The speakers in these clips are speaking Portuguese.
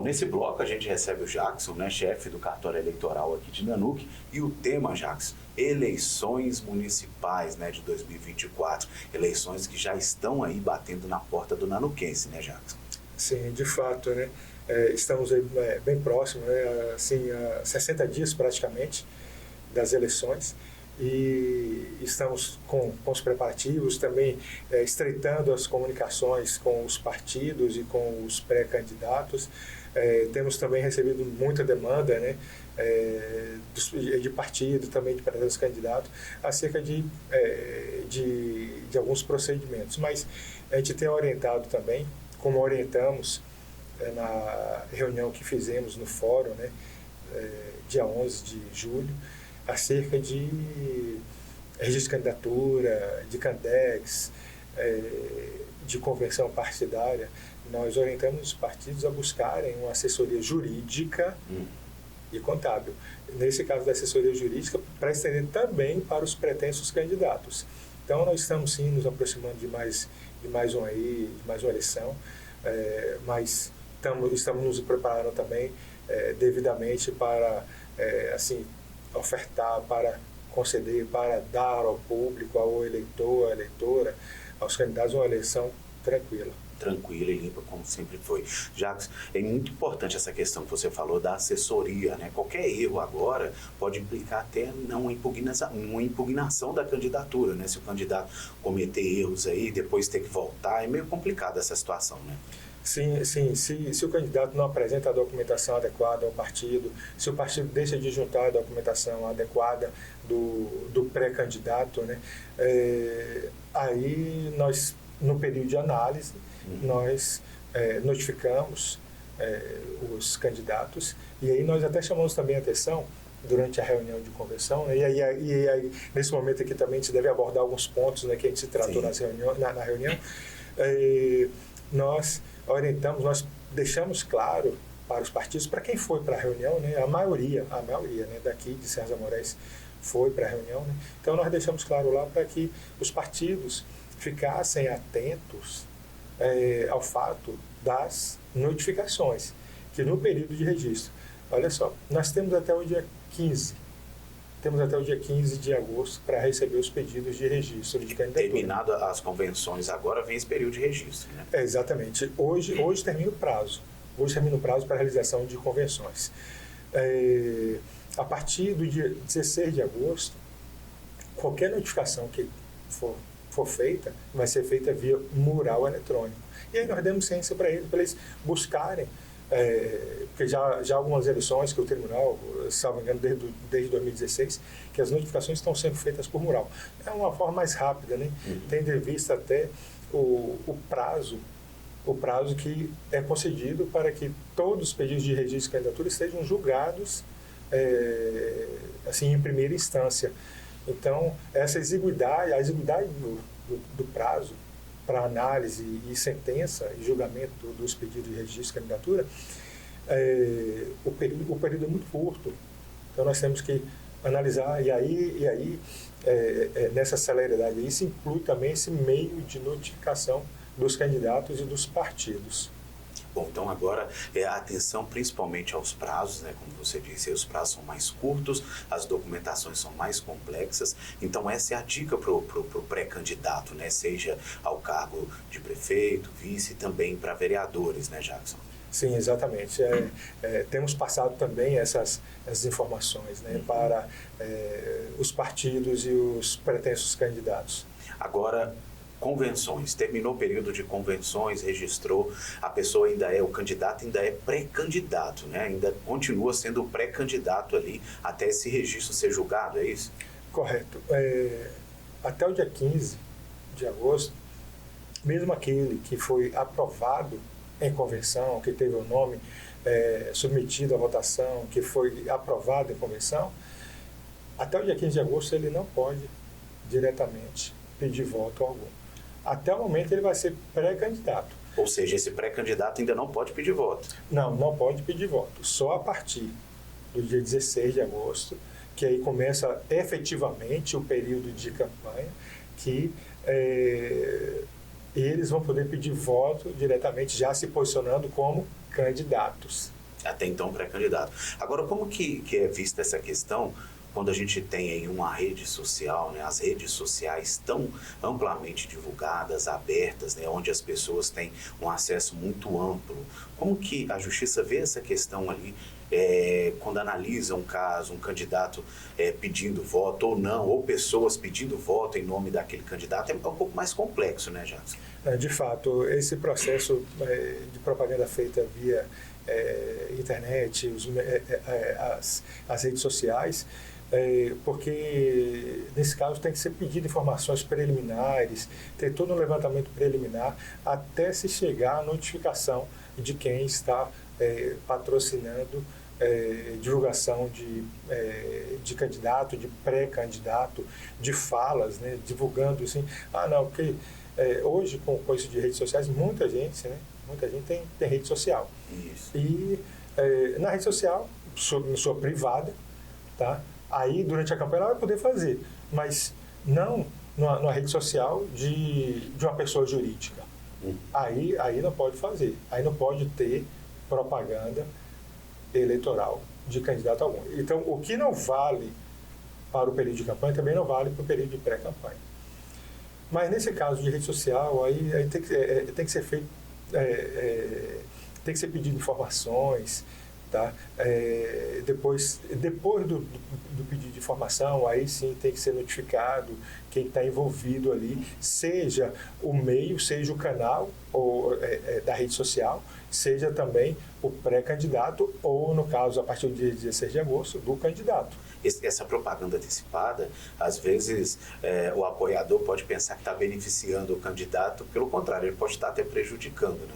nesse bloco a gente recebe o Jackson, né, chefe do cartório eleitoral aqui de Nanuque, e o tema, Jackson, eleições municipais, né, de 2024, eleições que já estão aí batendo na porta do nanuquense, né, Jackson? Sim, de fato, né, estamos aí, bem próximos, né, assim, a 60 dias praticamente das eleições, e estamos com os preparativos também, estreitando as comunicações com os partidos e com os pré-candidatos. Temos também recebido muita demanda, né, de partido, também de pré-candidatos, acerca de alguns procedimentos. Mas a gente tem orientado também, como orientamos na reunião que fizemos no fórum, né, dia 11 de julho, acerca de registro de candidatura, de Candex, de convenção partidária. Nós orientamos os partidos a buscarem uma assessoria jurídica e contábil. Nesse caso da assessoria jurídica, para estender também para os pretensos candidatos. Então, nós estamos sim nos aproximando de mais uma eleição, mas estamos nos preparando também devidamente para, assim, ofertar, para conceder, para dar ao público, ao eleitor, à eleitora, aos candidatos uma eleição tranquila. Tranquila e limpa, como sempre foi. Jackson, é muito importante essa questão que você falou da assessoria, né? Qualquer erro agora pode implicar até uma impugnação da candidatura, né? Se o candidato cometer erros aí, depois ter que voltar, é meio complicado essa situação, né? Sim. Se o candidato não apresenta a documentação adequada ao partido, se o partido deixa de juntar a documentação adequada do pré-candidato, né, aí nós, no período de análise, nós notificamos os candidatos, e aí nós até chamamos também a atenção durante a reunião de convenção, né, e aí nesse momento aqui também a gente deve abordar alguns pontos, né, que a gente se tratou na reunião. Nós orientamos, nós deixamos claro para os partidos, para quem foi para a reunião, né, a maioria, né, daqui de Serra dos Amoreiros foi para a reunião, né, então nós deixamos claro lá para que os partidos ficassem atentos ao fato das notificações, que no período de registro, olha só, nós temos até o dia 15 de agosto para receber os pedidos de registro de candidatura. Terminado as convenções, agora vem esse período de registro, né? Exatamente. Hoje termina o prazo. Para a realização de convenções. A partir do dia 16 de agosto, qualquer notificação que for feita, vai ser feita via mural eletrônico. E aí nós demos ciência para eles buscarem, porque já algumas eleições que o tribunal, salvo engano, desde 2016, que as notificações estão sendo feitas por mural. É uma forma mais rápida, né? Tendo em vista até o prazo que é concedido para que todos os pedidos de registro de candidatura sejam julgados assim, em primeira instância. Então, essa exiguidade, a exiguidade do prazo para análise e sentença e julgamento dos pedidos de registro de candidatura, o período é muito curto. Então, nós temos que analisar, e aí nessa celeridade, isso inclui também esse meio de notificação dos candidatos e dos partidos. Bom, então agora atenção principalmente aos prazos, né? Como você disse, os prazos são mais curtos, as documentações são mais complexas, então essa é a dica para o pré-candidato, né? Seja ao cargo de prefeito, vice, também para vereadores, né, Jackson? Sim, exatamente. Temos passado também essas informações, né, para os partidos e os pretensos candidatos. Agora, convenções, terminou o período de convenções, registrou, a pessoa o candidato ainda é pré-candidato, né? Ainda continua sendo pré-candidato ali até esse registro ser julgado, é isso? Correto. Até o dia 15 de agosto, mesmo aquele que foi aprovado em convenção, que teve o nome submetido à votação, que foi aprovado em convenção, até o dia 15 de agosto ele não pode diretamente pedir voto algum. Até o momento ele vai ser pré-candidato. Ou seja, esse pré-candidato ainda não pode pedir voto. Não pode pedir voto. Só a partir do dia 16 de agosto, que aí começa efetivamente o período de campanha, que eles vão poder pedir voto diretamente, já se posicionando como candidatos. Até então pré-candidato. Agora, como que é vista essa questão quando a gente tem aí uma rede social, né? As redes sociais estão amplamente divulgadas, abertas, né? Onde as pessoas têm um acesso muito amplo. Como que a justiça vê essa questão ali quando analisa um caso, um candidato pedindo voto ou não, ou pessoas pedindo voto em nome daquele candidato? É um pouco mais complexo, né, Jadson? De fato, esse processo de propaganda feita via internet, as redes sociais, porque nesse caso tem que ser pedido informações preliminares, ter todo um levantamento preliminar até se chegar à notificação de quem está patrocinando divulgação de candidato, de pré-candidato, de falas, né, divulgando assim, porque hoje com isso de redes sociais, muita gente tem rede social. Isso. E na rede social, sua privada, tá? Aí durante a campanha ela vai poder fazer, mas não numa rede social de uma pessoa jurídica. Aí não pode fazer, aí não pode ter propaganda eleitoral de candidato algum. Então, o que não vale para o período de campanha também não vale para o período de pré-campanha. Mas nesse caso de rede social, aí tem que ser feito, tem que ser pedido informações, tá? Depois do pedido de informação, aí sim tem que ser notificado quem está envolvido ali, seja o meio, seja o canal da rede social, seja também o pré-candidato ou, no caso, a partir do dia 16 de agosto, do candidato. Essa propaganda antecipada, às vezes o apoiador pode pensar que está beneficiando o candidato, pelo contrário, ele pode estar até prejudicando, né?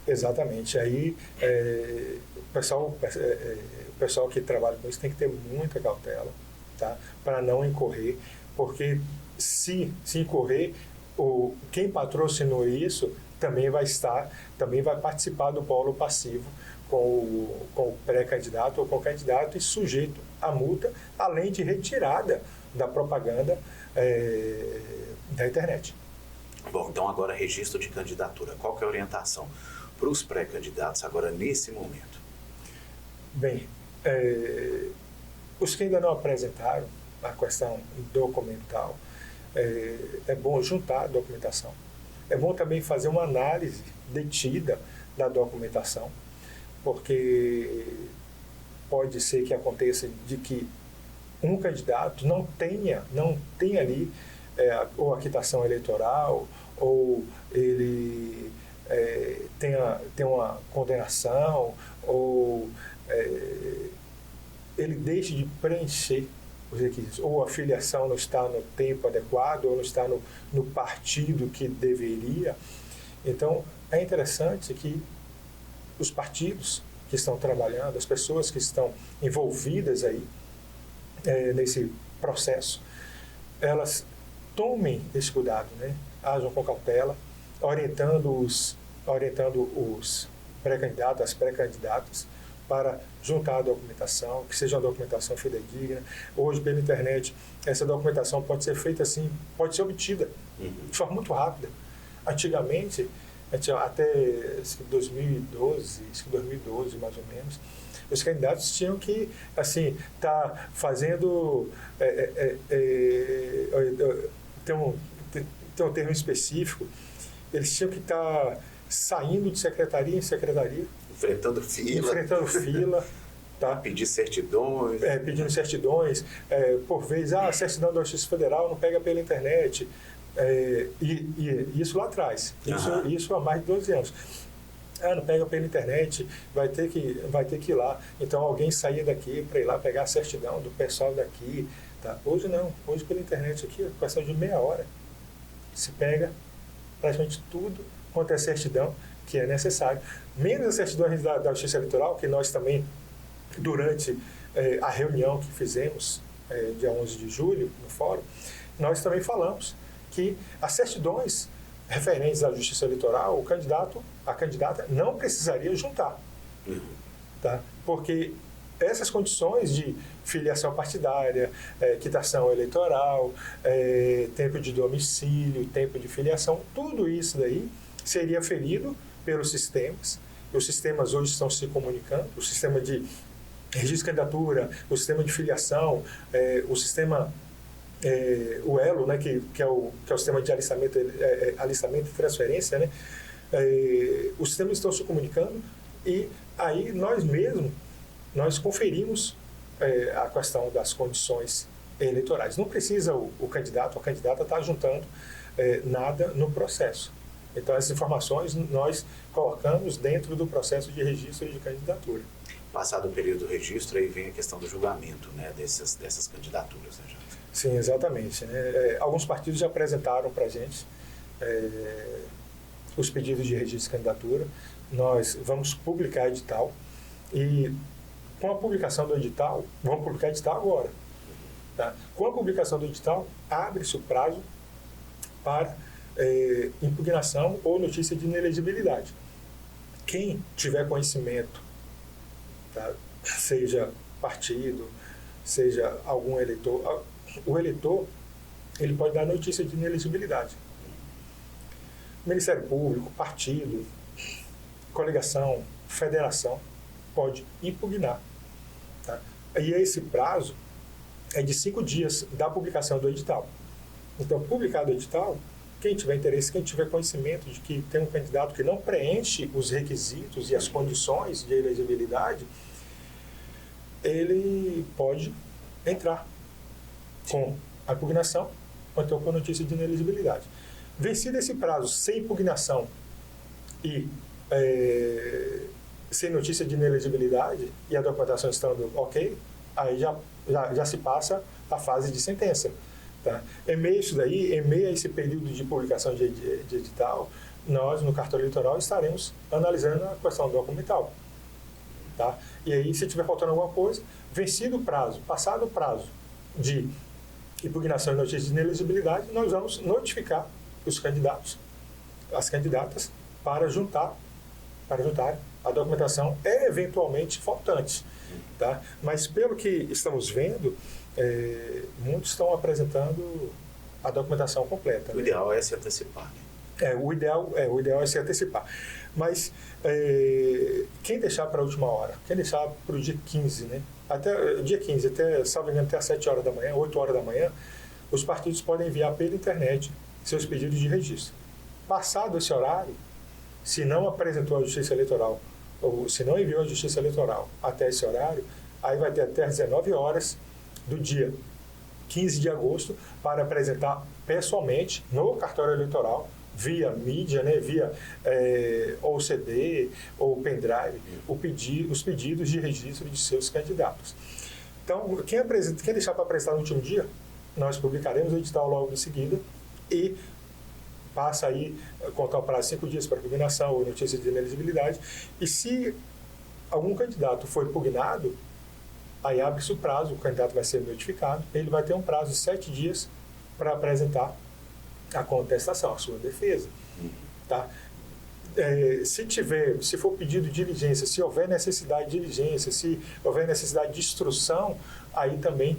Exatamente. Aí o pessoal que trabalha com isso tem que ter muita cautela, tá? Para não incorrer, porque se incorrer, quem patrocinou isso também vai participar do polo passivo com o pré-candidato ou com o candidato e sujeito à multa, além de retirada da propaganda da internet. Bom, então agora registro de candidatura. Qual que é a orientação para os pré-candidatos agora nesse momento? Bem, os que ainda não apresentaram a questão documental, é bom juntar a documentação. É bom também fazer uma análise detida da documentação, porque pode ser que aconteça de que um candidato não tenha ali ou a quitação eleitoral, ou ele tem uma condenação, ou ele deixe de preencher os requisitos, ou a filiação não está no tempo adequado, ou não está no partido que deveria. Então, é interessante que os partidos que estão trabalhando, as pessoas que estão envolvidas aí nesse processo, elas tomem esse cuidado, né? Ajam com cautela, orientando os pré-candidatos, as pré-candidatas, para juntar a documentação, que seja uma documentação fidedigna. Hoje, pela internet, essa documentação pode ser feita assim, pode ser obtida de forma muito rápida. Antigamente, até 2012 mais ou menos, os candidatos tinham que estar fazendo tem um termo específico, eles tinham que estar saindo de secretaria em secretaria, enfrentando fila, tá? Pedir certidões. Pedindo certidões, por vez, a certidão da Justiça Federal não pega pela internet, e isso lá atrás, isso há mais de 12 anos. Não pega pela internet, vai ter que ir lá. Então alguém saía daqui para ir lá pegar a certidão do pessoal daqui. Tá? Hoje não, hoje pela internet aqui, questão de meia hora, se pega praticamente tudo quanto é certidão que é necessário. Menos as certidões da Justiça Eleitoral, que nós também, durante a reunião que fizemos, dia 11 de julho, no fórum, nós também falamos que as certidões referentes à Justiça Eleitoral, o candidato, a candidata, não precisaria juntar. Tá? Porque essas condições de filiação partidária, quitação eleitoral, tempo de domicílio, tempo de filiação, tudo isso daí seria ferido pelos sistemas os sistemas hoje estão se comunicando, o sistema de registro de candidatura, o sistema de filiação, o sistema, o ELO, né, que é o sistema de alistamento e transferência, né, os sistemas estão se comunicando e aí nós conferimos a questão das condições eleitorais. Não precisa o candidato, a candidata estar juntando nada no processo. Então, essas informações nós colocamos dentro do processo de registro de candidatura. Passado o período do registro, aí vem a questão do julgamento, né, dessas candidaturas, né, Jânio? Sim, exatamente, né? Alguns partidos já apresentaram para a gente os pedidos de registro de candidatura. Nós vamos publicar edital e, com a publicação do edital, vamos publicar edital agora. Tá? Com a publicação do edital, abre-se o prazo para impugnação ou notícia de inelegibilidade. Quem tiver conhecimento, tá? Seja partido, seja algum eleitor, o eleitor ele pode dar notícia de inelegibilidade. Ministério Público, partido, coligação, federação, pode impugnar. Tá? E esse prazo é de 5 dias da publicação do edital. Então, publicado o edital, quem tiver interesse, quem tiver conhecimento de que tem um candidato que não preenche os requisitos e as condições de elegibilidade, ele pode entrar com a impugnação ou então com a notícia de inelegibilidade. Vencido esse prazo sem impugnação e sem notícia de inelegibilidade e a documentação estando ok, aí já se passa a fase de sentença. Tá? Em meio a esse período de publicação de edital, nós, no cartório eleitoral, estaremos analisando a questão documental. Tá? E aí, se tiver faltando alguma coisa, vencido o prazo, passado o prazo de impugnação e notícia de inelegibilidade, nós vamos notificar os candidatos, as candidatas, para juntar a documentação eventualmente faltante. Tá? Mas, pelo que estamos vendo, muitos estão apresentando a documentação completa. O ideal é se antecipar, né? O ideal é se antecipar. Mas quem deixar para a última hora, quem deixar para o dia 15, né? Até dia 15, salvo engano, até às 7 horas da manhã, 8 horas da manhã, os partidos podem enviar pela internet seus pedidos de registro. Passado esse horário, se não apresentou à Justiça Eleitoral, ou se não enviou à Justiça Eleitoral até esse horário, aí vai ter até às 19 horas do dia 15 de agosto para apresentar pessoalmente no cartório eleitoral, via mídia, né, via ou CD ou pendrive, os pedidos de registro de seus candidatos. Então, quem deixar para apresentar no último dia, nós publicaremos o edital logo em seguida e passa aí, contar o prazo de 5 dias para impugnação ou notícia de inelegibilidade. E se algum candidato for impugnado, aí abre-se o prazo, o candidato vai ser notificado, ele vai ter um prazo de 7 dias para apresentar a contestação, a sua defesa. Tá? Se for pedido de diligência, se houver necessidade de diligência, se houver necessidade de instrução, aí também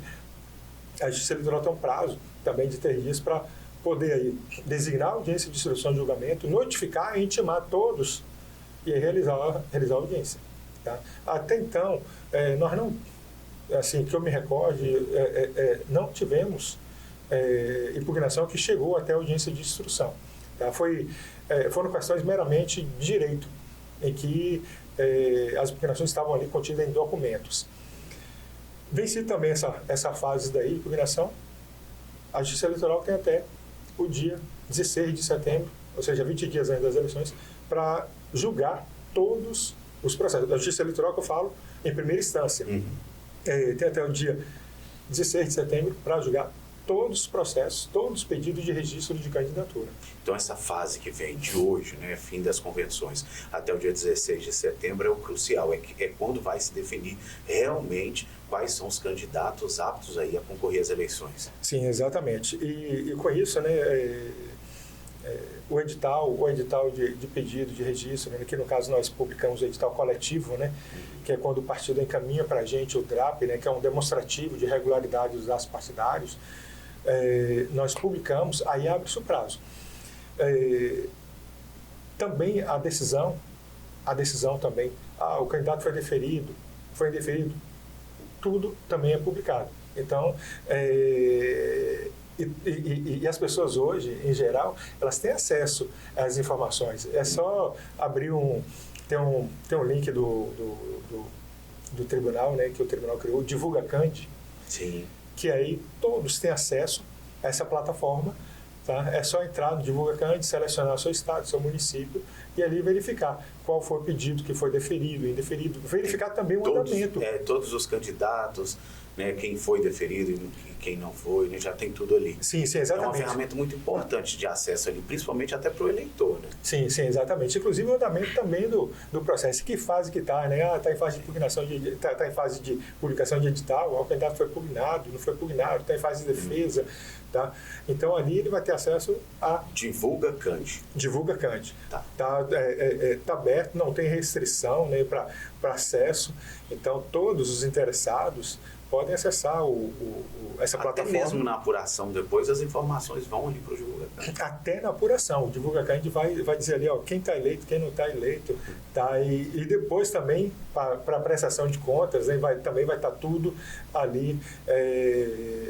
a Justiça Eleitoral tem um prazo também de 3 dias para poder aí designar a audiência de instrução de julgamento, notificar e intimar todos e aí realizar a audiência. Tá? Até então, nós não, assim, que eu me recorde, não tivemos impugnação que chegou até a audiência de instrução. Tá? Foram questões meramente de direito, em que as impugnações estavam ali contidas em documentos. Vencido também essa fase da impugnação, a Justiça Eleitoral tem até o dia 16 de setembro, ou seja, 20 dias antes das eleições, para julgar todos os processos. A Justiça Eleitoral que eu falo em primeira instância. Tem até o dia 16 de setembro para julgar todos os processos, todos os pedidos de registro de candidatura. Então, essa fase que vem de hoje, né, fim das convenções, até o dia 16 de setembro, é o crucial, é quando vai se definir realmente quais são os candidatos aptos aí a concorrer às eleições. Sim, exatamente. E com isso, né, o edital de pedido de registro, né, que no caso nós publicamos o edital coletivo, né, que é quando o partido encaminha para a gente o DRAP, né, que é um demonstrativo de regularidade dos atos partidários, nós publicamos, aí abre-se o prazo. Também a decisão a decisão também. O candidato foi indeferido, tudo também é publicado. Então, e as pessoas hoje, em geral, elas têm acesso às informações. É só abrir tem um link do tribunal, né, que o tribunal criou, o Divulga Cand, Sim. que aí todos têm acesso a essa plataforma. Tá? É só entrar no Divulga Cand, selecionar seu estado, seu município e ali verificar qual foi o pedido que foi deferido, indeferido. Verificar também o andamento. Todos os candidatos, né, quem foi deferido e quem não foi, né, já tem tudo ali. Sim, exatamente. É uma ferramenta muito importante de acesso ali, principalmente até para o eleitor. Né? Sim, exatamente. Inclusive o andamento também do processo. Que fase que está, né? Está em fase de publicação tá em fase de publicação de edital, o candidato foi pugnado, não foi pugnado, está em fase de defesa. Tá? Então ali ele vai ter acesso a Divulga Cand. Divulga Cand. Tá. Tá aberto, não tem restrição, né, para acesso. Então todos os interessados podem acessar essa plataforma. Até mesmo na apuração depois as informações vão ali para o Divulga Cand. Até na apuração. O Divulga Cand vai dizer ali, ó, quem está eleito, quem não está eleito. Tá? E depois também, para a prestação de contas, né, também vai estar tudo ali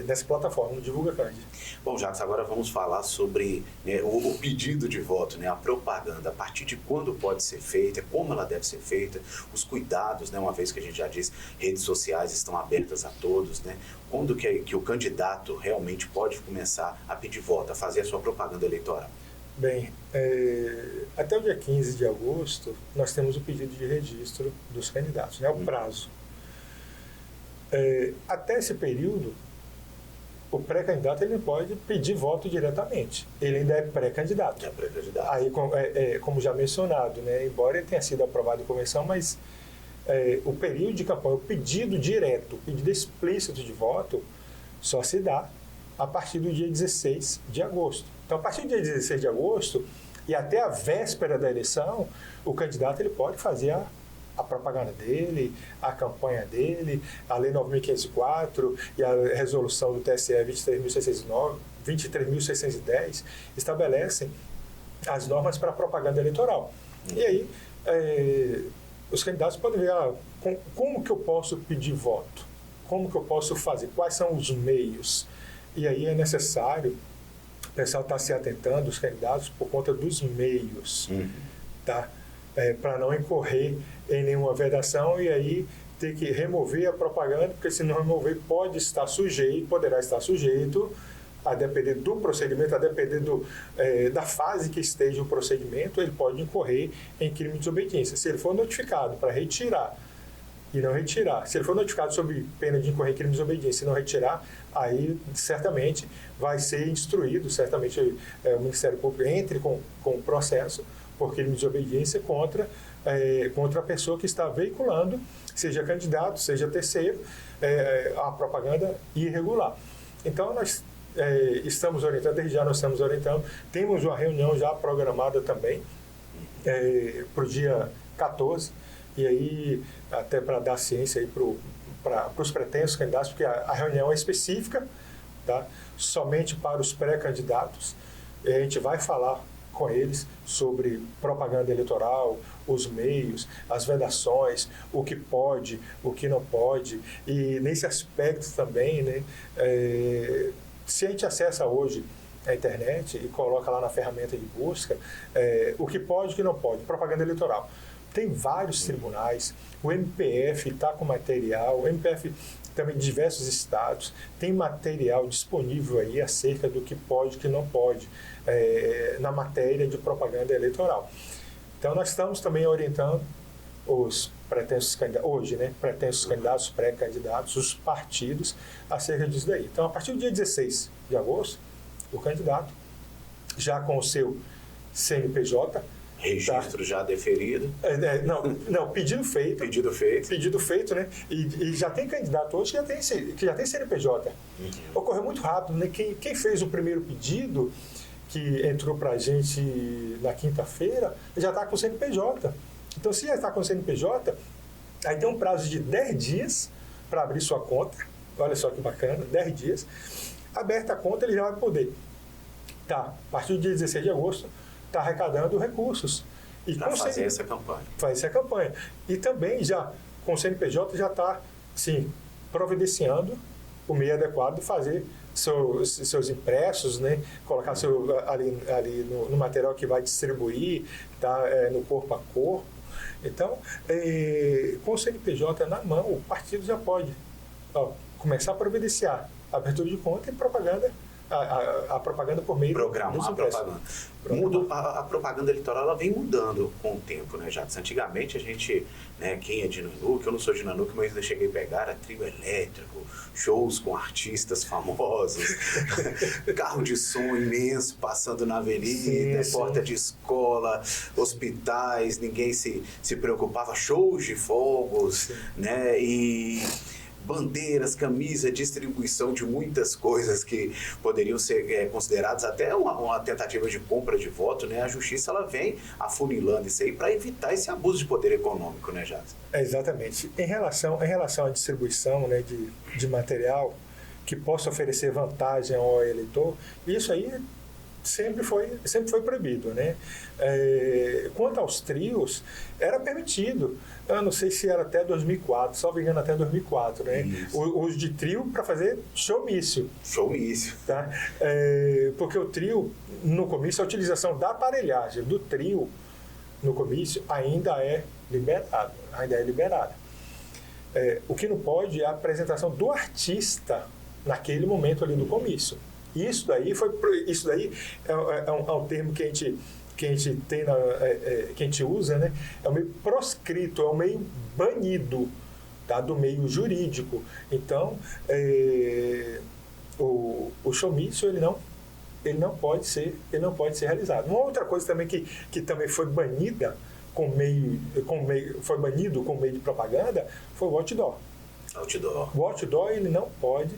nessa plataforma, no Divulga Cand. Bom, Jacques, agora vamos falar sobre, né, o pedido de voto, né, a propaganda, a partir de quando pode ser feita, como ela deve ser feita, os cuidados, né, uma vez que a gente já disse, redes sociais estão abertas a todos, né, quando que o candidato realmente pode começar a pedir voto, a fazer a sua propaganda eleitoral? Bem, até o dia 15 de agosto, nós temos o pedido de registro dos candidatos, né, o prazo. Até esse período, o pré-candidato ele não pode pedir voto diretamente. Ele ainda é pré-candidato. É pré-candidato. Aí, como já mencionado, né, embora ele tenha sido aprovado em convenção, mas o período de campanha, o pedido direto, o pedido explícito de voto, só se dá a partir do dia 16 de agosto. Então, a partir do dia 16 de agosto e até a véspera da eleição, o candidato ele pode fazer a propaganda dele, a campanha dele, a Lei 9.504 e a resolução do TSE 23.610 estabelecem as normas para a propaganda eleitoral. E aí, os candidatos podem ver como que eu posso pedir voto, como que eu posso fazer, quais são os meios. E aí é necessário, o pessoal está se atentando, os candidatos, por conta dos meios, tá? Para não incorrer em nenhuma vedação e aí ter que remover a propaganda, porque se não remover poderá estar sujeito, a depender do procedimento, a depender da fase que esteja o procedimento, ele pode incorrer em crime de desobediência. Se ele for notificado para retirar e não retirar, se ele for notificado sob pena de incorrer em crime de desobediência e não retirar, aí certamente vai ser instruído, certamente o Ministério Público entre com o processo por crime de desobediência contra a pessoa que está veiculando, seja candidato, seja terceiro, a propaganda irregular. Então, nós estamos orientando, desde já nós estamos orientando, temos uma reunião já programada também para o dia 14, e aí até para dar ciência para os pretensos candidatos, porque a reunião é específica, tá? Somente para os pré-candidatos, a gente vai falar com eles sobre propaganda eleitoral, os meios, as vedações, o que pode, o que não pode, e nesse aspecto também, né, se a gente acessa hoje a internet e coloca lá na ferramenta de busca o que pode e o que não pode, propaganda eleitoral. Tem vários tribunais, o MPF está com material, o MPF também de diversos estados, tem material disponível aí acerca do que pode e que não pode na matéria de propaganda eleitoral. Então, nós estamos também orientando os pretensos candidatos, hoje, né, pretensos candidatos, pré-candidatos, os partidos, acerca disso daí. Então, a partir do dia 16 de agosto, o candidato, já com o seu CNPJ, registro já deferido. Não, pedido feito. Pedido feito, né? E já tem candidato hoje que já tem CNPJ. Ocorreu muito rápido, né? Quem fez o primeiro pedido, que entrou para a gente na quinta-feira, já está com CNPJ. Então, se já está com CNPJ, aí tem um prazo de 10 dias para abrir sua conta. Olha só que bacana, 10 dias. Aberta a conta, ele já vai poder. A partir do dia 16 de agosto, está arrecadando recursos. Para fazer essa campanha. Fazer essa campanha. E também já, com o CNPJ já está, sim, providenciando o meio adequado de fazer seus impressos, né? Colocar ali no material que vai distribuir, tá? No corpo a corpo. Então, com o CNPJ na mão, o partido já pode começar a providenciar a abertura de conta e propaganda, a propaganda por meio programar a propaganda. A propaganda eleitoral ela vem mudando com o tempo, né, Jacques? Antigamente a gente, né, quem é de Nanuque, eu não sou de Nanuque, mas eu cheguei a pegar a trio elétrico, shows com artistas famosos, carro de som imenso passando na avenida, porta de escola, hospitais, ninguém se preocupava, shows de fogos, né, e bandeiras, camisa, distribuição de muitas coisas que poderiam ser consideradas até uma tentativa de compra de voto, né? A justiça ela vem afunilando isso aí para evitar esse abuso de poder econômico, né, Jacques? Exatamente. Em relação à distribuição, né, de material que possa oferecer vantagem ao eleitor, isso aí sempre foi proibido, né? Quanto aos trios, era permitido. Eu não sei se era até 2004, salvo engano até 2004, né? O uso de trio para fazer showmício. Showmício. Tá? Porque o trio, no comício, a utilização da aparelhagem do trio no comício ainda é liberada. O que não pode é a apresentação do artista naquele momento ali do comício. Isso daí é um termo que a gente tem que a gente usa, né? É um meio proscrito, é um meio banido, tá? Do meio jurídico. Então, o showmício ele não pode ser realizado. Uma outra coisa também que também foi banida foi banido com meio de propaganda foi o outdoor. O outdoor ele não pode,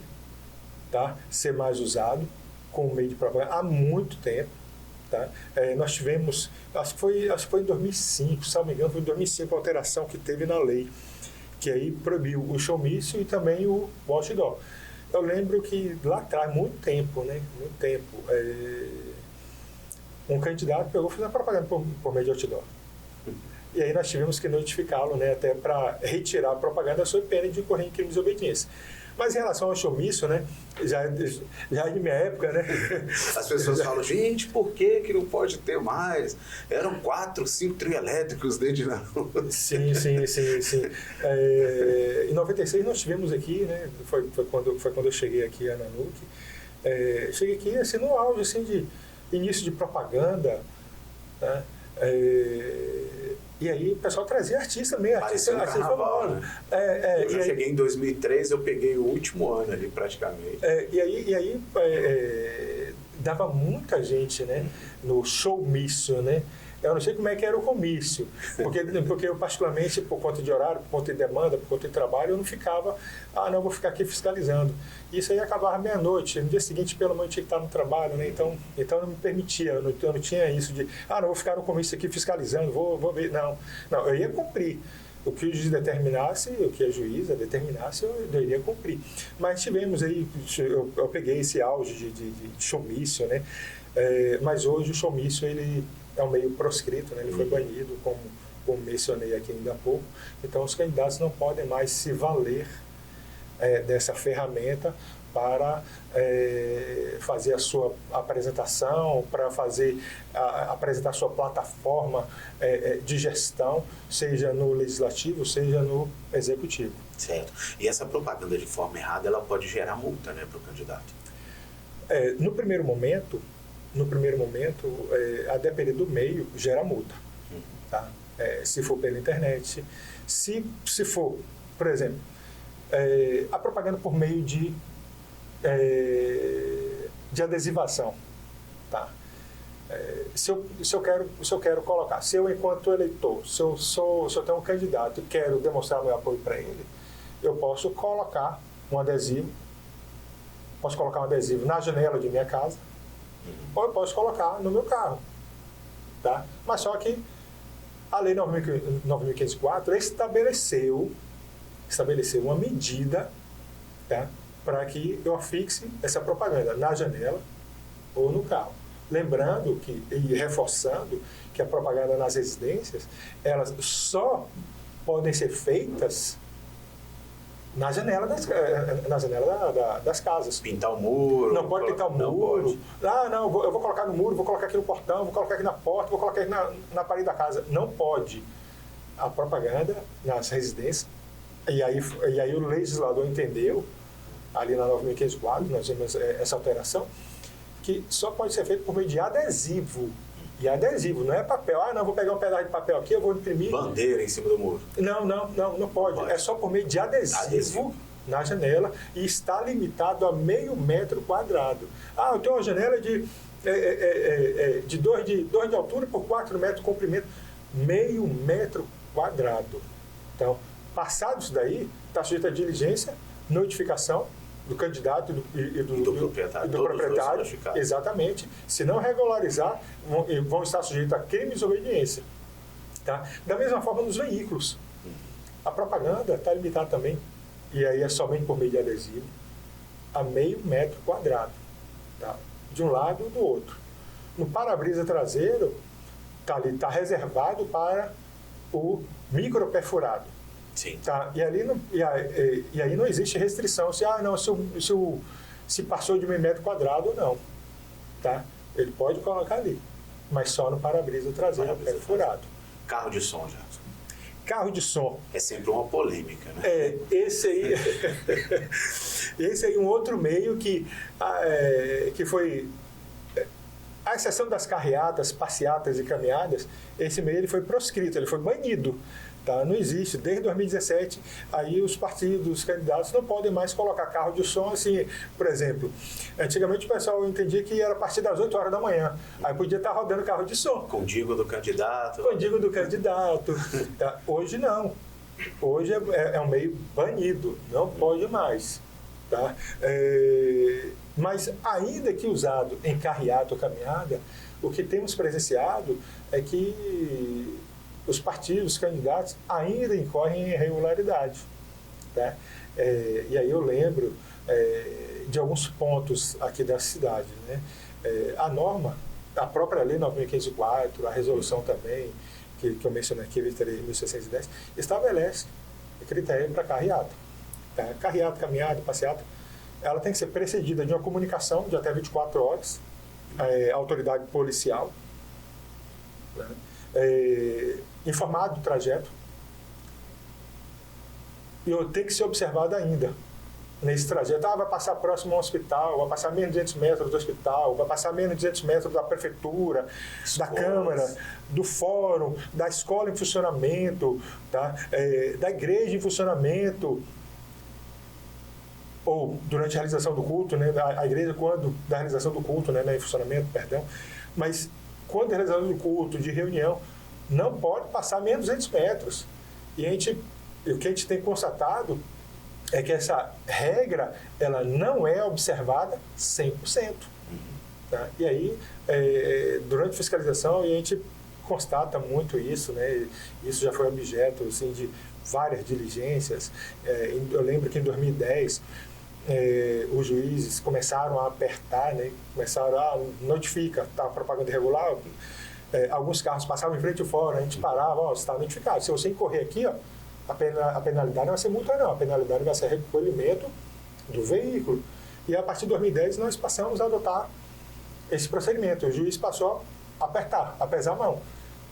tá, ser mais usado como meio de propaganda há muito tempo. Tá? Nós tivemos, acho que foi em 2005, se não me engano, foi em 2005 a alteração que teve na lei, que aí proibiu o showmício e também o outdoor. Eu lembro que lá atrás, muito tempo, um candidato pegou e fez uma propaganda por meio de outdoor. E aí nós tivemos que notificá-lo, né, até para retirar a propaganda sob pena de incorrer em crime de desobediência. Mas em relação ao showmício, né, já é de minha época, né? As pessoas falam, gente, por que não pode ter mais? Eram 4, 5 trios elétricos dentro de Nanuque. Sim. Em 96 nós tivemos aqui, né, foi quando eu cheguei aqui a Nanuque. Cheguei aqui assim, no auge assim, de início de propaganda, tá? E aí o pessoal trazia artista mesmo, artista carnaval, né? Eu já cheguei em 2003, eu peguei o último ano ali praticamente. E aí dava muita gente, né, no showmício, né? Eu não sei como é que era o comício, porque eu particularmente, por conta de horário, por conta de demanda, por conta de trabalho, eu não ficava, não, vou ficar aqui fiscalizando. Isso aí acabava meia-noite, no dia seguinte, pelo menos, tinha que estar no trabalho, né? Então não me permitia, eu não tinha isso de, não vou ficar no comício aqui fiscalizando, vou ver, não, eu ia cumprir. O que o juiz determinasse, o que a juíza determinasse, eu iria cumprir. Mas tivemos aí, eu peguei esse auge de showmício, né? Mas hoje o showmício, ele é um meio proscrito, né? Ele foi banido, como mencionei aqui ainda há pouco. Então, os candidatos não podem mais se valer dessa ferramenta para fazer a sua apresentação, para apresentar a sua plataforma de gestão, seja no legislativo, seja no executivo. Certo. E essa propaganda de forma errada, ela pode gerar multa, né, para o candidato? No primeiro momento, a depender do meio, gera multa. Tá? Se for pela internet, se for, por exemplo, a propaganda por meio de adesivação. Tá? Se eu quero colocar, se eu enquanto eleitor, se eu tenho um candidato e quero demonstrar meu apoio para ele, eu posso colocar um adesivo, na janela de minha casa, ou eu posso colocar no meu carro. Tá? Mas só que a Lei 9.504 estabeleceu uma medida, tá, para que eu afixe essa propaganda na janela ou no carro. Lembrando e reforçando que a propaganda nas residências, elas só podem ser feitas na janela das casas. Pintar o muro. Não pode pintar o muro. Eu vou colocar no muro, vou colocar aqui no portão, vou colocar aqui na porta, vou colocar aqui na parede da casa. Não pode. A propaganda nas residências, e aí o legislador entendeu, ali na 9.504, nós vimos essa alteração, que só pode ser feito por meio de adesivo. E adesivo, não é papel. Não, vou pegar um pedaço de papel aqui, eu vou imprimir. Bandeira em cima do muro. Não pode. É só por meio de adesivo na janela e está limitado a meio metro quadrado. Eu tenho uma janela de 2 de altura por 4 metros de comprimento. Meio metro quadrado. Então, passado isso daí, está sujeito a diligência, notificação do candidato e do proprietário. Exatamente. Se não regularizar, vão estar sujeitos a crime de desobediência. Tá? Da mesma forma nos veículos. A propaganda está limitada também, e aí é somente por meio de adesivo, a meio metro quadrado. Tá? De um lado e do outro. No para-brisa traseiro, está reservado para o microperfurado. Sim. Tá? E aí não existe restrição se passou de 1 metro quadrado ou não. Tá? Ele pode colocar ali, mas só no para-brisa traseiro perfurado. Carro de som, já. Carro de som. É sempre uma polêmica, né? Esse aí é um outro meio que foi, à exceção das carreatas, passeatas e caminhadas, esse meio ele foi proscrito, ele foi banido. Tá? Não existe. Desde 2017, aí os partidos, os candidatos não podem mais colocar carro de som assim. Por exemplo, antigamente o pessoal entendia que era a partir das 8 horas da manhã. Aí podia estar rodando carro de som. Condigo do candidato. Tá? Hoje não. Hoje é um meio banido. Não pode mais. Tá? Mas ainda que usado em carreata ou caminhada, o que temos presenciado é que os partidos, os candidatos, ainda incorrem em irregularidade. Tá? E aí eu lembro de alguns pontos aqui da cidade. Né? A norma, a própria lei 9.504, a resolução também, que eu mencionei aqui, 3.610, estabelece critério para carreata. Tá? Carreata, caminhada, passeata, ela tem que ser precedida de uma comunicação de até 24 horas, autoridade policial, né? Informado do trajeto, e tem que ser observado ainda nesse trajeto. Vai passar próximo ao hospital, vai passar menos de 200 metros do hospital, vai passar menos de 200 metros da prefeitura, da Câmara, do fórum, da escola em funcionamento, tá? Da igreja em funcionamento, ou durante a realização do culto, né? A igreja da realização do culto, né? Em funcionamento, perdão, mas quando é realização do culto, de reunião, não pode passar menos de 200 metros. E o que a gente tem constatado é que essa regra ela não é observada 100%. Tá? E aí, durante a fiscalização, a gente constata muito isso, né? Isso já foi objeto assim, de várias diligências. Eu lembro que em 2010, os juízes começaram a apertar, né? Começaram a notificar, tá, propaganda irregular. Alguns carros passavam em frente e fora, a gente parava, você está notificado. Se você incorrer aqui, a penalidade não vai ser multa, não. A penalidade vai ser recolhimento do veículo. E a partir de 2010 nós passamos a adotar esse procedimento. O juiz passou a apertar, a pesar a mão.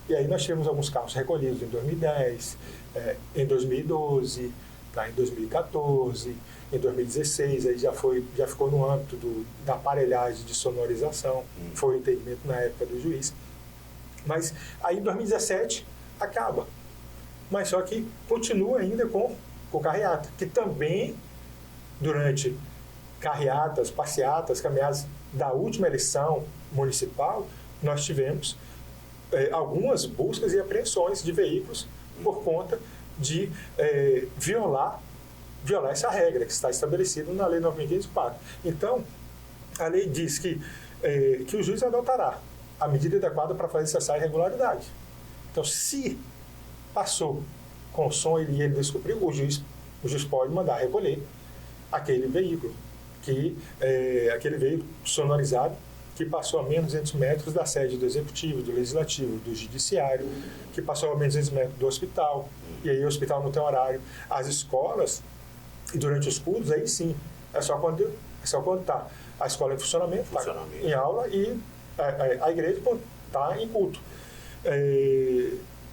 E aí nós tivemos alguns carros recolhidos em 2010, em 2012, em 2014, em 2016, aí já ficou no âmbito da aparelhagem de sonorização, foi o entendimento na época do juiz. Mas aí em 2017 acaba. Mas só que continua ainda com carreata, que também durante carreatas, passeatas, caminhadas da última eleição municipal, nós tivemos algumas buscas e apreensões de veículos por conta de violar essa regra que está estabelecida na Lei 9.504. Então, a lei diz que o juiz adotará a medida adequada para fazer cessar a irregularidade. Então, se passou com som e ele descobriu, o juiz pode mandar recolher aquele veículo, aquele veículo sonorizado que passou a menos de 200 metros da sede do Executivo, do Legislativo, do Judiciário, que passou a menos de 200 metros do hospital, e aí o hospital não tem horário. As escolas, durante os cultos, aí sim, é só quando está a escola em funcionamento, tá em aula, e a igreja está em culto.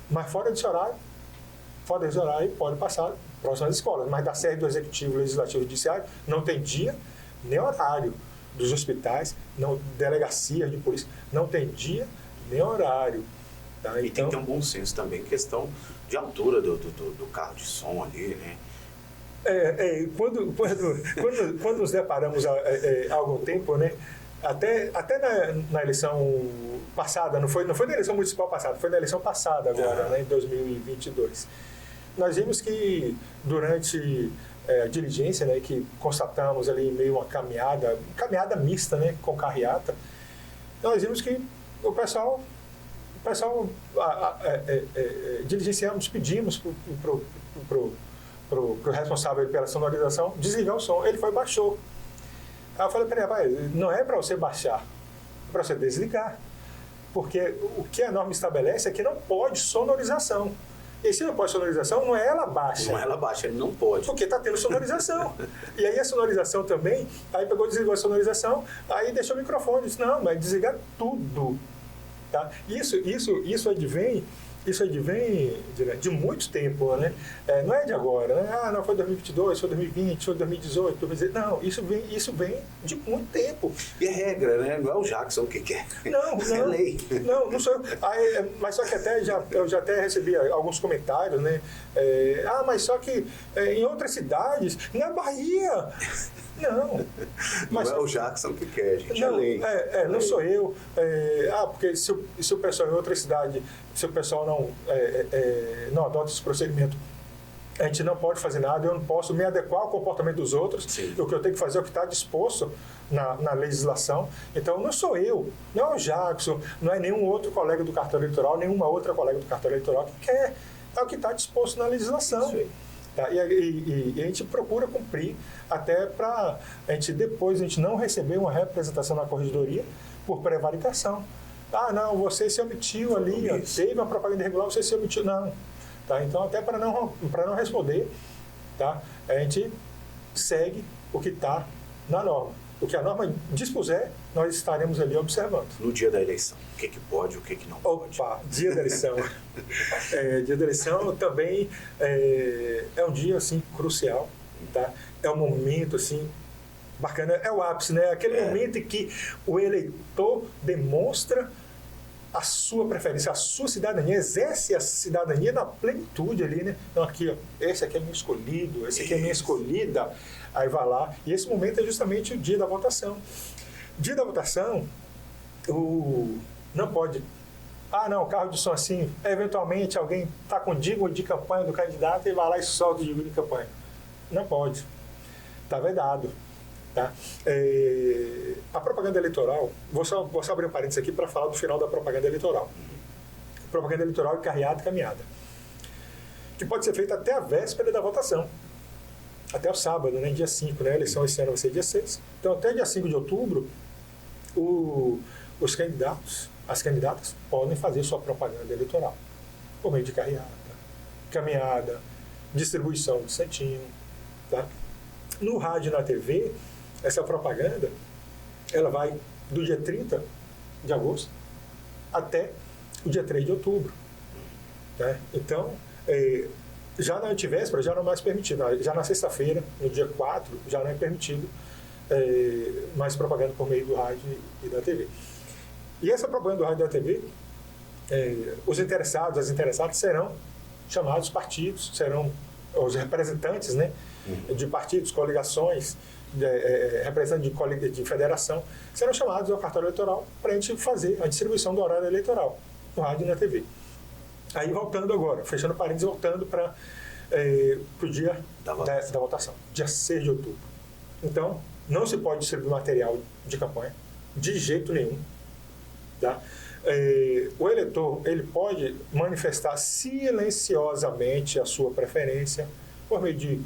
Mas fora desse horário, pode passar próximas escolas, mas da sede do Executivo, Legislativo e Judiciário não tem dia nem horário. Dos hospitais, não, delegacias de polícia, não tem dia nem horário. Tá? E tem que ter um bom senso também, questão de altura do carro de som ali, né? Quando nos deparamos há algum tempo, né, até na eleição passada, não foi na eleição municipal passada, foi na eleição passada agora, né, em 2022, nós vimos que durante a diligência, né, que constatamos ali em meio a uma caminhada mista, né, com carreata, nós vimos que o pessoal diligenciamos, pedimos para o responsável pela sonorização desligar o som. Ele foi e baixou. Aí eu falei para ele, não é para você baixar, é para você desligar. Porque o que a norma estabelece é que não pode sonorização. E se não pode sonorização, não é ela baixa. Não é ela baixa, ele não pode. Porque está tendo sonorização. E aí a sonorização também, aí pegou, desligou a sonorização, aí deixou o microfone, disse, não, mas desligar tudo. Tá? Isso advém de muito tempo, né? Não é de agora, né? Não, foi 2022, foi 2020, foi 2018, 2019. Não, isso vem de muito tempo. E é regra, né? Não é o Jackson que quer. Não, é lei. Não sou eu. Mas só que eu já até recebi alguns comentários, né? Mas só que em outras cidades, na Bahia... Não. Mas não é o Jackson que quer, gente. Não, é lei. Não sou eu. Porque se o pessoal em outra cidade, se o pessoal não adota esse procedimento, a gente não pode fazer nada, eu não posso me adequar ao comportamento dos outros. Sim. O que eu tenho que fazer é o que está disposto na legislação. Então, não sou eu, não é o Jackson, não é nenhum outro colega do cartório eleitoral, nenhuma outra colega do cartório eleitoral que quer. É o que está disposto na legislação. Isso aí. Tá? E a gente procura cumprir até para a gente não receber uma representação na corregedoria por prevaricação. Não, você se omitiu ali, teve uma propaganda irregular, você se omitiu. Não. Tá? Então, até para não responder, tá? A gente segue o que está na norma. O que a norma dispuser, nós estaremos ali observando. No dia da eleição, o que pode e o que não pode? Dia da eleição. Dia da eleição também é um dia assim, crucial. Tá? É um momento assim, bacana, é o ápice, né? Aquele momento em que o eleitor demonstra a sua preferência, a sua cidadania, exerce a cidadania na plenitude ali, né? Então aqui, ó, esse aqui é meu escolhido, esse aqui é minha escolhida. Aí vai lá, e esse momento é justamente o dia da votação. Dia da votação, não pode... não, carro de som assim, eventualmente alguém está com jingle de campanha do candidato e vai lá e solta o jingle de campanha. Não pode. Está vedado. Tá? A propaganda eleitoral, vou só abrir um parênteses aqui para falar do final da propaganda eleitoral. Propaganda eleitoral de carreata e caminhada, que pode ser feita até a véspera da votação. Até o sábado, né, dia 5, né? A eleição esse ano vai ser dia 6. Então, até dia 5 de outubro, os candidatos, as candidatas, podem fazer sua propaganda eleitoral. Por meio de carreata, caminhada, distribuição de santinho. Tá? No rádio e na TV, essa propaganda, ela vai do dia 30 de agosto até o dia 3 de outubro. Tá? Então, já na antivéspera já não é mais permitido. Já na sexta-feira, no dia 4, já não é permitido mais propaganda por meio do rádio e da TV. E essa propaganda do rádio e da TV, os interessados, as interessadas serão chamados partidos, serão os representantes, né, de partidos, coligações, representantes de federação, serão chamados ao cartório eleitoral para a gente fazer a distribuição do horário eleitoral no rádio e na TV. Aí voltando agora, fechando parênteses, voltando para o dia da votação, dia 6 de outubro. Então, não se pode distribuir material de campanha, de jeito nenhum. Tá? O eleitor ele pode manifestar silenciosamente a sua preferência por meio de...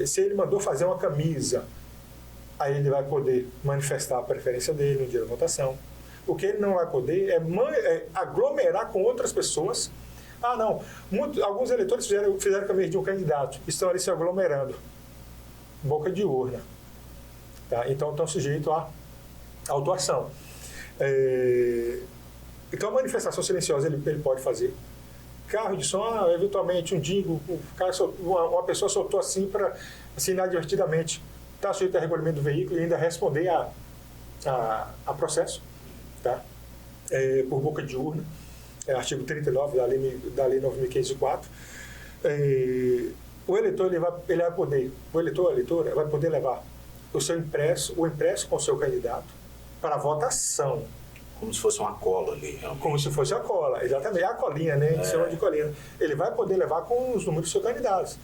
se ele mandou fazer uma camisa, Aí ele vai poder manifestar a preferência dele no dia da votação. O que ele não vai poder é aglomerar com outras pessoas. Ah, não. Alguns eleitores fizeram caminho de um candidato. Estão ali se aglomerando. Boca de urna. Tá? Então, estão sujeitos à autuação. Então, a manifestação silenciosa ele pode fazer. Carro de som, eventualmente, um dingo, uma pessoa soltou assim, assim inadvertidamente. Está sujeito a recolhimento do veículo e ainda responder a processo, tá? Por boca de urna. Artigo 39 da Lei 9.504. O eleitor ele vai poder, o eleitor ou a eleitora vai poder levar o impresso com o seu candidato para votação. Como se fosse uma cola ali, realmente. Como se fosse a cola, exatamente. É a colinha, né? A gente chama de colinha. Ele vai poder levar com os números dos seus candidatos.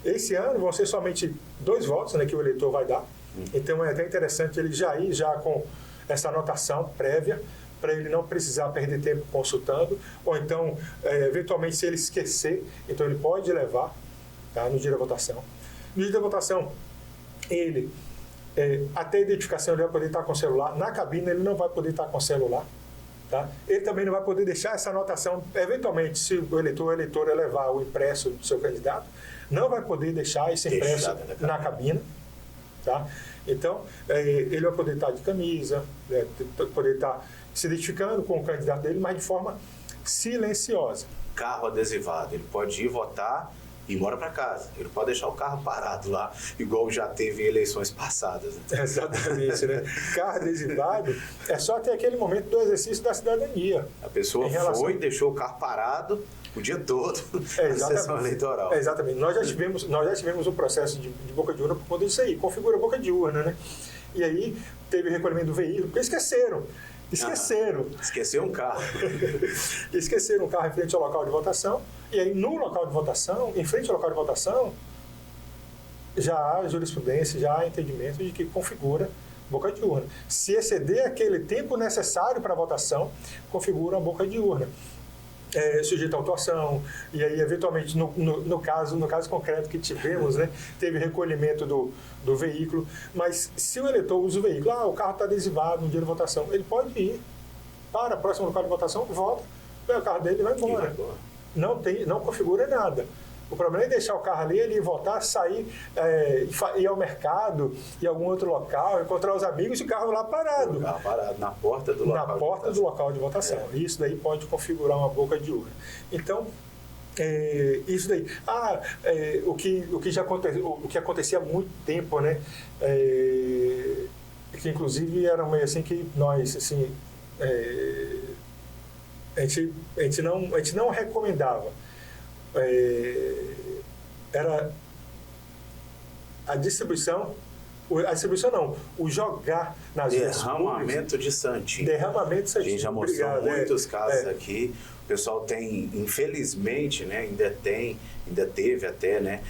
Esse ano vão ser somente 2 votos, né, que o eleitor vai dar. Então é até interessante ele já ir com essa anotação prévia, para ele não precisar perder tempo consultando, ou então, eventualmente, se ele esquecer, então ele pode levar, tá, no dia da votação. No dia da votação, ele, até a identificação, ele vai poder estar com o celular. Na cabine, ele não vai poder estar com o celular. Tá? Ele também não vai poder deixar essa anotação, eventualmente, se o eleitor ou a eleitora levar o impresso do seu candidato, não vai poder deixar esse impresso na cabine. Tá? Então, ele vai poder estar de camisa, poder estar se identificando com o candidato dele, mas de forma silenciosa. Carro adesivado, ele pode ir votar e ir embora para casa. Ele pode deixar o carro parado lá, igual já teve em eleições passadas. Né? Exatamente, né? Carro adesivado é só até aquele momento do exercício da cidadania. A pessoa foi, deixou o carro parado o dia todo na sessão eleitoral. Exatamente. Nós já tivemos um processo de boca de urna por conta disso aí. Configura boca de urna, né? E aí teve o recolhimento do veículo, porque esqueceram um carro. Esqueceram um carro em frente ao local de votação. E aí, no local de votação, em frente ao local de votação, já há jurisprudência, já há entendimento de que configura boca de urna. Se exceder aquele tempo necessário para a votação, configura a boca de urna. Sujeito à autuação, e aí, eventualmente, no caso concreto que tivemos, né, teve recolhimento do veículo, mas se o eleitor usa o veículo, o carro está adesivado no dia de votação, ele pode ir para o próximo local de votação, volta, pega o carro dele e vai embora. Não configura nada. O problema é deixar o carro ali, ele voltar, sair, ir ao mercado, ir a algum outro local, encontrar os amigos e o carro lá parado. O carro parado, na porta do local de votação. Isso daí pode configurar uma boca de urna. Então, isso daí. O que acontecia há muito tempo, né? Que inclusive era meio assim que nós, assim, a gente não recomendava. Era o jogar nas vias públicas. Derramamento de santinho. Derramamento de santinho. A gente já mostrou muitos casos aqui. O pessoal tem, infelizmente, né, ainda teve até, né,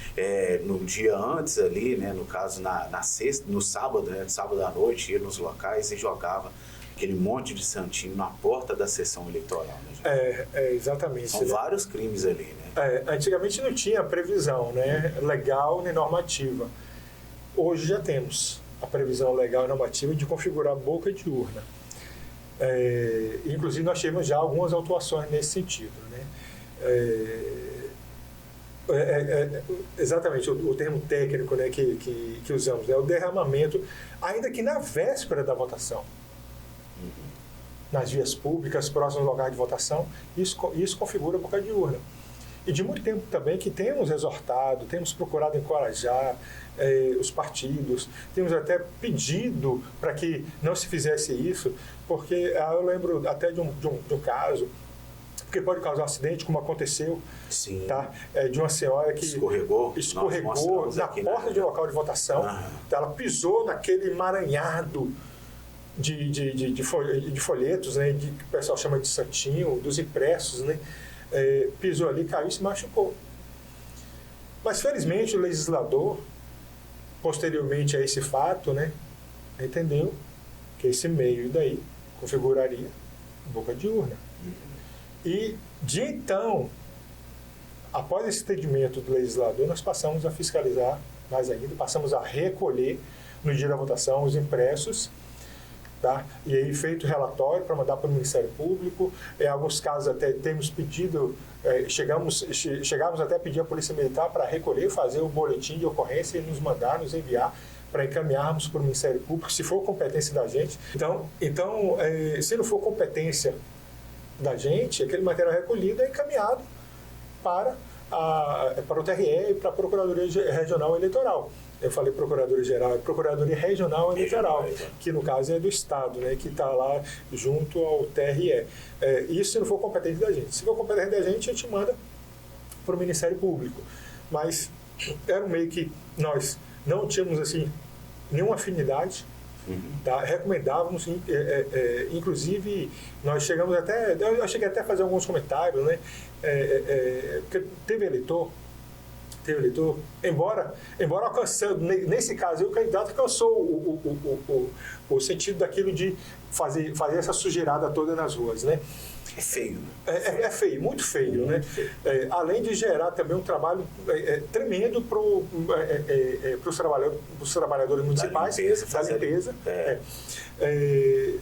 no dia antes ali, né, no caso na sexta, no sábado, né, sábado à noite, ia nos locais e jogava aquele monte de santinho na porta da sessão eleitoral. Né, exatamente. São vários crimes ali, né? Antigamente não tinha previsão, né, legal nem normativa. Hoje já temos a previsão legal e normativa de configurar boca de urna. Inclusive nós tivemos já algumas autuações nesse sentido. Né? Exatamente o termo técnico, né, que usamos, é o derramamento, ainda que na véspera da votação. Nas vias públicas, próximos locais de votação, isso configura boca de urna. E de muito tempo também que temos exortado, temos procurado encorajar os partidos, temos até pedido para que não se fizesse isso, porque eu lembro até de um caso, porque pode causar um acidente, como aconteceu. Sim. Tá? De uma senhora que escorregou na porta de um local de votação. Tá? Ela pisou naquele emaranhado de folhetos, né, que o pessoal chama de santinho, dos impressos, né, pisou ali, caiu e se machucou. Mas, felizmente, o legislador, posteriormente a esse fato, né, entendeu que esse meio daí configuraria boca de urna. E, de então, após esse entendimento do legislador, nós passamos a fiscalizar mais ainda, passamos a recolher no dia da votação, os impressos, tá? E aí feito o relatório para mandar para o Ministério Público. Em alguns casos até temos pedido, chegamos até a pedir à Polícia Militar para recolher, fazer o boletim de ocorrência e nos mandar, nos enviar, para encaminharmos para o Ministério Público, se for competência da gente. Então se não for competência da gente, aquele material recolhido é encaminhado para o TRE e para a Procuradoria Regional Eleitoral. Eu falei Procuradoria-Geral, é Procuradoria Regional Eleitoral, que no caso é do Estado, né, que está lá junto ao TRE. Isso se não for competente da gente. Se for competente da gente, a gente manda para o Ministério Público. Mas era um meio que nós não tínhamos assim, nenhuma afinidade. Tá? Recomendávamos, inclusive, nós chegamos até, eu cheguei até a fazer alguns comentários, né? Porque teve eleitor, embora alcançando, nesse caso, o candidato alcançou o sentido daquilo de fazer essa sujeirada toda nas ruas, né? É feio, né? É feio, muito feio, né? Além de gerar também um trabalho tremendo para os trabalhadores municipais, da limpeza.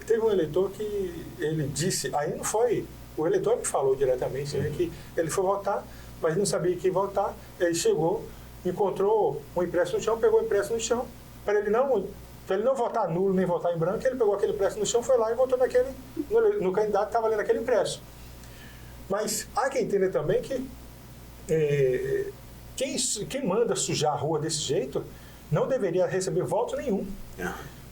Teve um eleitor que ele disse, aí não foi, o eleitor me falou diretamente, né, que ele foi votar, mas não sabia que ia votar, ele chegou, encontrou um impresso no chão, pegou o impresso no chão, para ele não votar nulo nem votar em branco, ele pegou aquele impresso no chão, foi lá e votou no candidato que estava ali naquele impresso. Mas há que entender também que quem manda sujar a rua desse jeito não deveria receber voto nenhum.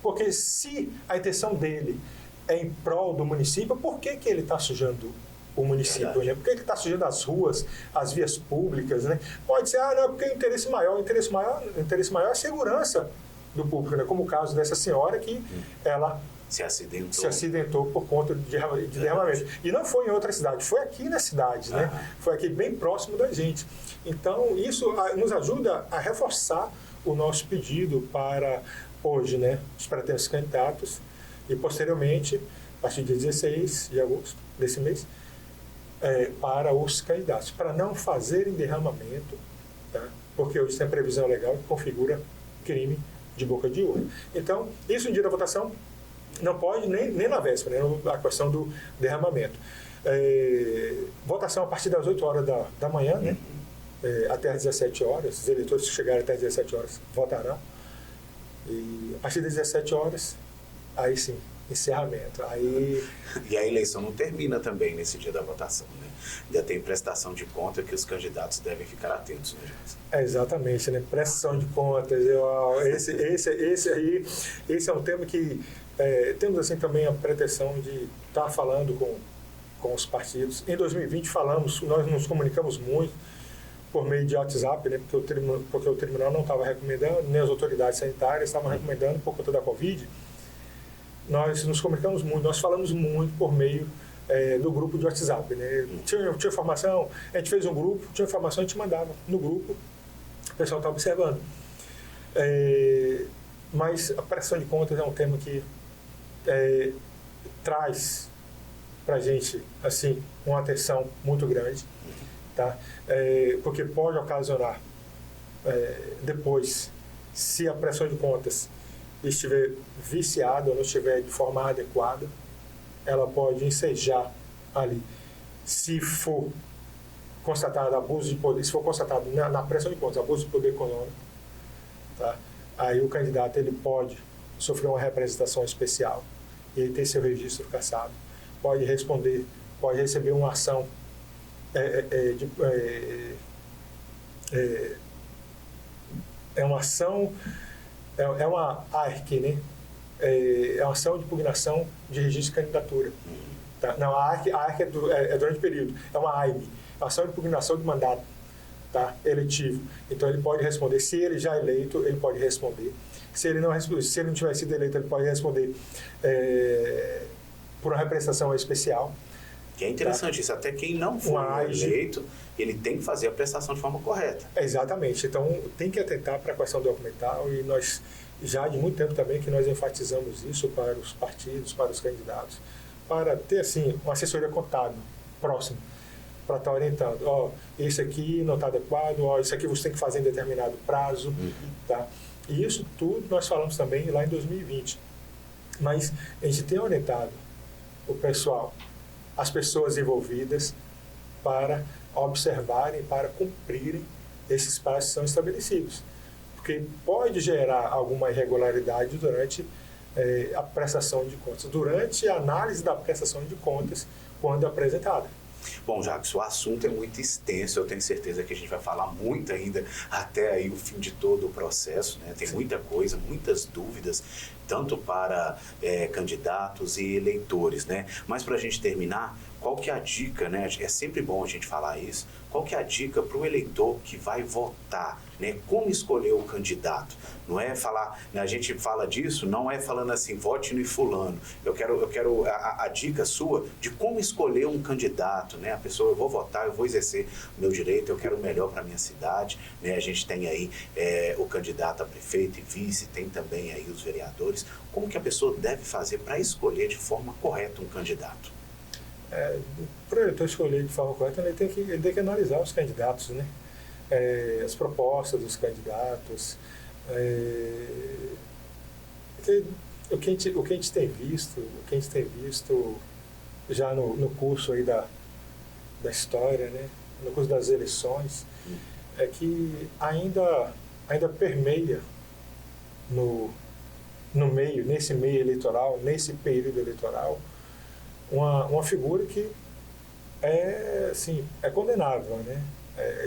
Porque se a intenção dele é em prol do município, por que ele está sujando o município, né? Por que ele está sujando as ruas, as vias públicas, né? Pode ser, não, porque o interesse maior é a segurança do público, né? Como o caso dessa senhora que ela se acidentou por conta de derramamento. E não foi em outra cidade, foi aqui na cidade, né? Foi aqui bem próximo da gente. Então, isso nos ajuda a reforçar o nosso pedido para hoje, né? Os pretendentes candidatos e, posteriormente, a partir de 16 de agosto desse mês, para os candidatos, para não fazerem derramamento, tá? Porque hoje tem a previsão legal que configura crime de boca de urna. Então, isso no dia da votação não pode nem na véspera, né? A questão do derramamento. Votação a partir das 8 horas da manhã, né? Até às 17 horas, os eleitores que chegarem até às 17 horas votarão. E a partir das 17 horas, aí sim, encerramento. E a eleição não termina também nesse dia da votação, né? Ainda tem prestação de conta que os candidatos devem ficar atentos, né, Jefferson? Exatamente, né? Prestação de contas. Esse é um tema que temos assim também a pretensão de estar falando com os partidos. Em 2020 nós nos comunicamos muito por meio de WhatsApp, né? Porque o tribunal não estava recomendando, nem as autoridades sanitárias estavam recomendando por conta da Covid. Nós nos comunicamos muito, nós falamos muito por meio do grupo de WhatsApp, né? Tinha informação, a gente fez um grupo, tinha informação, a gente mandava no grupo, o pessoal está observando. Mas a prestação de contas é um tema que traz para a gente assim, uma atenção muito grande, tá? Porque pode ocasionar depois, se a prestação de contas estiver viciada ou não estiver de forma adequada, ela pode ensejar ali. Se for constatado abuso de poder, se for constatado na prestação de contas abuso de poder econômico, tá? Aí o candidato ele pode sofrer uma representação especial e ele tem seu registro cassado, pode responder, pode receber uma ação uma ação, é uma ARC, né? É uma ação de impugnação de registro de candidatura. Tá? Não, a ARC é durante o período, é uma AIME, é uma ação de impugnação de mandato, tá? Eletivo. Então ele pode responder, se ele já é eleito, ele pode responder. Se ele não tiver sido eleito, ele pode responder por uma representação especial. Que é interessante, tá? Isso até quem não foi eleito, ele tem que fazer a prestação de forma correta. Exatamente, então tem que atentar para a questão documental e nós já de muito tempo também que nós enfatizamos isso para os partidos, para os candidatos, para ter assim uma assessoria contábil próxima, para estar orientando, isso aqui não está adequado, isso aqui você tem que fazer em determinado prazo, tá? E isso tudo nós falamos também lá em 2020. Mas a gente tem orientado o pessoal, as pessoas envolvidas, para observarem, para cumprirem esses prazos que são estabelecidos. Porque pode gerar alguma irregularidade durante a prestação de contas, durante a análise da prestação de contas, quando apresentada. Bom, Jacques, o assunto é muito extenso, eu tenho certeza que a gente vai falar muito ainda até aí o fim de todo o processo, né? Tem muita coisa, muitas dúvidas, tanto para candidatos e eleitores, né? Mas para a gente terminar, qual que é a dica, né? É sempre bom a gente falar isso, qual que é a dica para o eleitor que vai votar, né? Como escolher o candidato? Não é falar, né? A gente fala disso, não é falando assim, vote no fulano. Eu quero a dica sua de como escolher um candidato, né? A pessoa, eu vou votar, eu vou exercer o meu direito, eu quero o melhor para a minha cidade, né? A gente tem aí o candidato a prefeito e vice, tem também aí os vereadores. Como que a pessoa deve fazer para escolher de forma correta um candidato? Para o eleitor escolher de forma correta, ele tem que analisar os candidatos, né? As propostas dos candidatos, o que a gente tem visto já no curso aí da história, né? No curso das eleições, é que ainda permeia nesse meio eleitoral, nesse período eleitoral, uma figura que é condenável, né?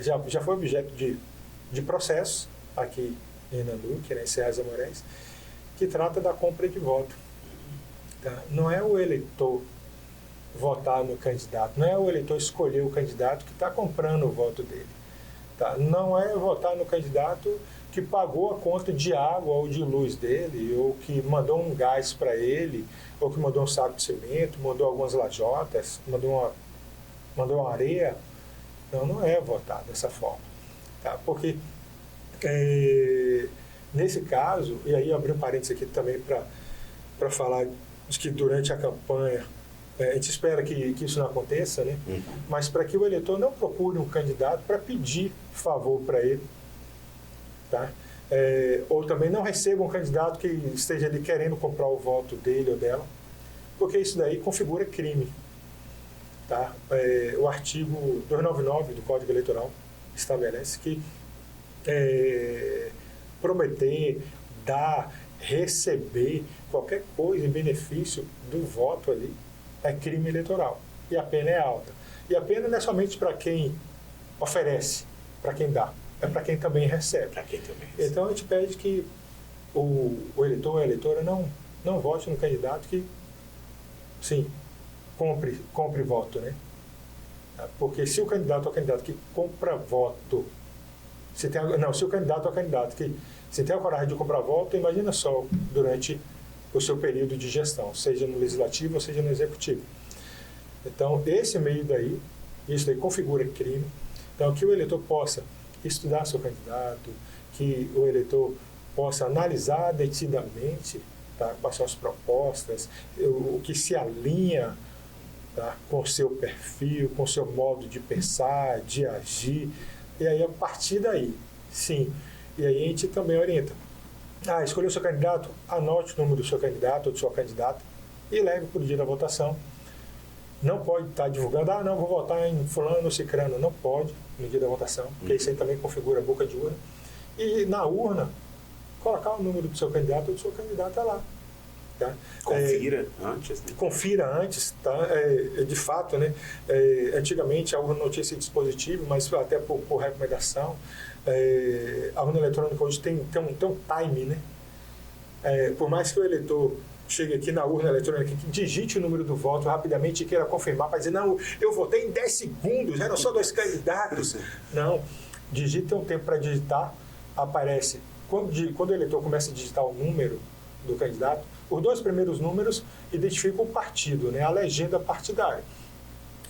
Já foi objeto de processo aqui em Pernambuco, né, em Serras Amoreiras, que trata da compra de voto. Tá? Não é o eleitor votar no candidato, não é o eleitor escolher o candidato que está comprando o voto dele. Tá? Não é votar no candidato que pagou a conta de água ou de luz dele, ou que mandou um gás para ele, ou que mandou um saco de cimento, mandou algumas lajotas, mandou uma areia. Não é votar dessa forma. Tá? Porque, nesse caso, e aí abri um parênteses aqui também para falar de que durante a campanha, a gente espera que isso não aconteça, né? Mas para que o eleitor não procure um candidato para pedir favor para ele, tá? Ou também não receba um candidato que esteja ali querendo comprar o voto dele ou dela, porque isso daí configura crime. Tá? O artigo 299 do Código Eleitoral estabelece que prometer, dar, receber qualquer coisa em benefício do voto ali é crime eleitoral. E a pena é alta. E a pena não é somente para quem oferece, para quem dá, é para quem também recebe. Então a gente pede que o eleitor ou a eleitora não vote no candidato que, sim, compre voto, né? Porque se o candidato é o candidato que compra voto, se o candidato é o candidato que se tem a coragem de comprar voto, imagina só durante o seu período de gestão, seja no legislativo ou seja no executivo. Então, esse meio daí, isso daí configura crime. Então, que o eleitor possa estudar seu candidato, que o eleitor possa analisar detidamente, tá, quais são as propostas, o que se alinha, tá, com o seu perfil, com o seu modo de pensar, de agir. E aí, a partir daí, sim. E aí a gente também orienta. Escolheu o seu candidato, anote o número do seu candidato ou de sua candidata e leve para o dia da votação. Não pode estar divulgando, não, vou votar em fulano ou cicrano. Não pode no dia da votação, porque isso aí também configura a boca de urna. E na urna, colocar o número do seu candidato ou de sua candidata lá. Tá? Confira antes. Né? Confira antes, tá? De fato, né? Antigamente a urna não tinha esse dispositivo, mas até por recomendação, a urna eletrônica hoje tem um time, né? Por mais que o eleitor chegue aqui na urna eletrônica, que digite o número do voto rapidamente e queira confirmar para dizer, não, eu votei em 10 segundos, eram só 2 candidatos. Não, digita um tempo para digitar, aparece. Quando o eleitor começa a digitar o número do candidato, os 2 primeiros números identificam o partido, né, a legenda partidária.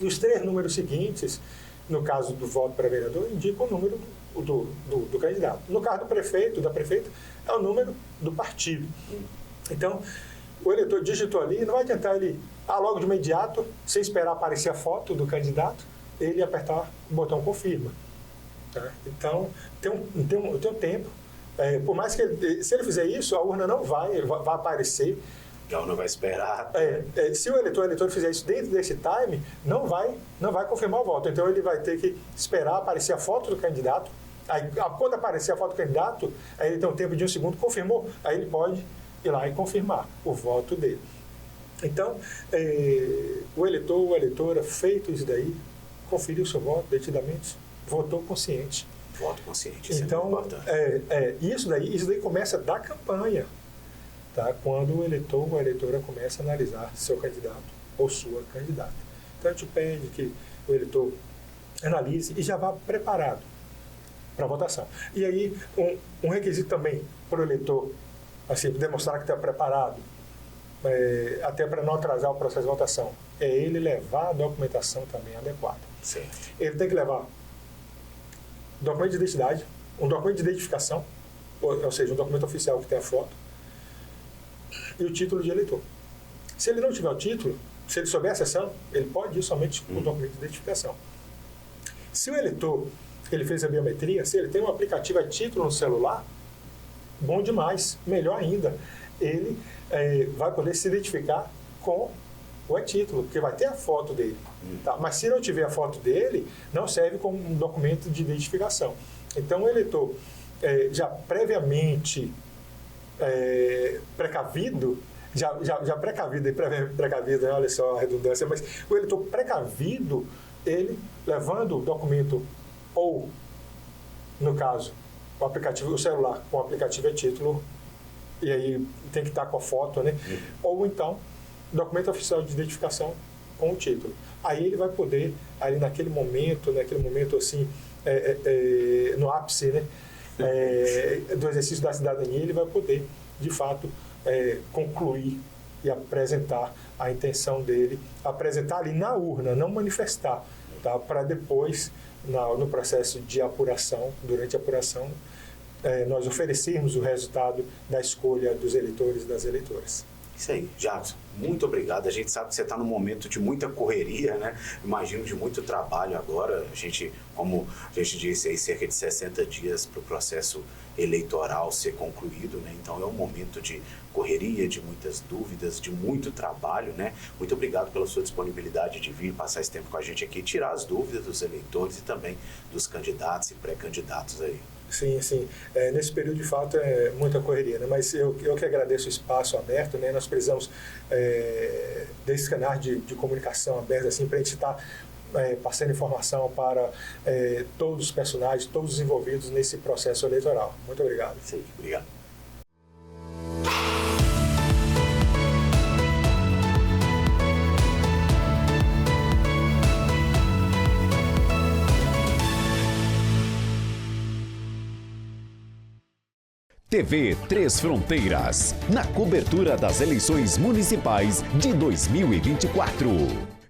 E os 3 números seguintes, no caso do voto para vereador, indicam o número do candidato. No caso do prefeito, da prefeita, é o número do partido. Então, o eleitor digitou ali, não vai adiantar ele, logo de imediato, sem esperar aparecer a foto do candidato, ele apertar o botão confirma. Tá? Então, tem um tempo Por mais que se ele fizer isso, a urna não vai aparecer. A urna vai esperar. Se o eleitor fizer isso dentro desse time, não vai confirmar o voto. Então ele vai ter que esperar aparecer a foto do candidato. Aí, quando aparecer a foto do candidato, aí ele tem um tempo de 1 segundo, confirmou, aí ele pode ir lá e confirmar o voto dele. Então, o eleitor ou a eleitora, feito isso daí, conferiu seu voto detidamente, votou consciente. Voto consciente, isso então, é muito importante. Isso daí começa da campanha, tá? Quando o eleitor ou a eleitora começa a analisar seu candidato ou sua candidata. Então, a gente pede que o eleitor analise e já vá preparado para a votação. E aí, um requisito também para o eleitor, assim, demonstrar que está preparado, até para não atrasar o processo de votação, é ele levar a documentação também adequada. Certo. Ele tem que levar documento de identidade, um documento de identificação, ou seja, um documento oficial que tem a foto, e o título de eleitor. Se ele não tiver o título, se ele souber a sessão, ele pode ir somente com o documento de identificação. Se o eleitor ele fez a biometria, se ele tem um aplicativo a título no celular, bom demais, melhor ainda. Ele vai poder se identificar com o e-título, porque vai ter a foto dele. Tá? Mas se não tiver a foto dele, não serve como um documento de identificação. Então o eleitor já previamente precavido, já precavido, precavido, olha só a redundância, mas o eleitor precavido, ele levando o documento, ou, no caso, o celular com o aplicativo e-título, e aí tem que estar com a foto, né? Ou então, documento oficial de identificação com o título. Aí ele vai poder, ali naquele momento assim, no ápice, né? Do exercício da cidadania, ele vai poder, de fato, concluir e apresentar a intenção dele, apresentar ali na urna, não manifestar, tá? Para depois, no processo de apuração, durante a apuração, nós oferecermos o resultado da escolha dos eleitores e das eleitoras. Isso aí, Jackson, muito obrigado. A gente sabe que você está num momento de muita correria, né? Imagino de muito trabalho agora. A gente, como a gente disse aí, cerca de 60 dias para o processo eleitoral ser concluído, né? Então é um momento de correria, de muitas dúvidas, de muito trabalho, né? Muito obrigado pela sua disponibilidade de vir passar esse tempo com a gente aqui, tirar as dúvidas dos eleitores e também dos candidatos e pré-candidatos aí. Sim, sim. Nesse período, de fato, é muita correria, né? Mas eu que agradeço o espaço aberto, né? Nós precisamos desses canais de comunicação abertos, assim, para a gente estar passando informação para todos os personagens, todos os envolvidos nesse processo eleitoral. Muito obrigado. Sim, obrigado. TV Três Fronteiras, na cobertura das eleições municipais de 2024.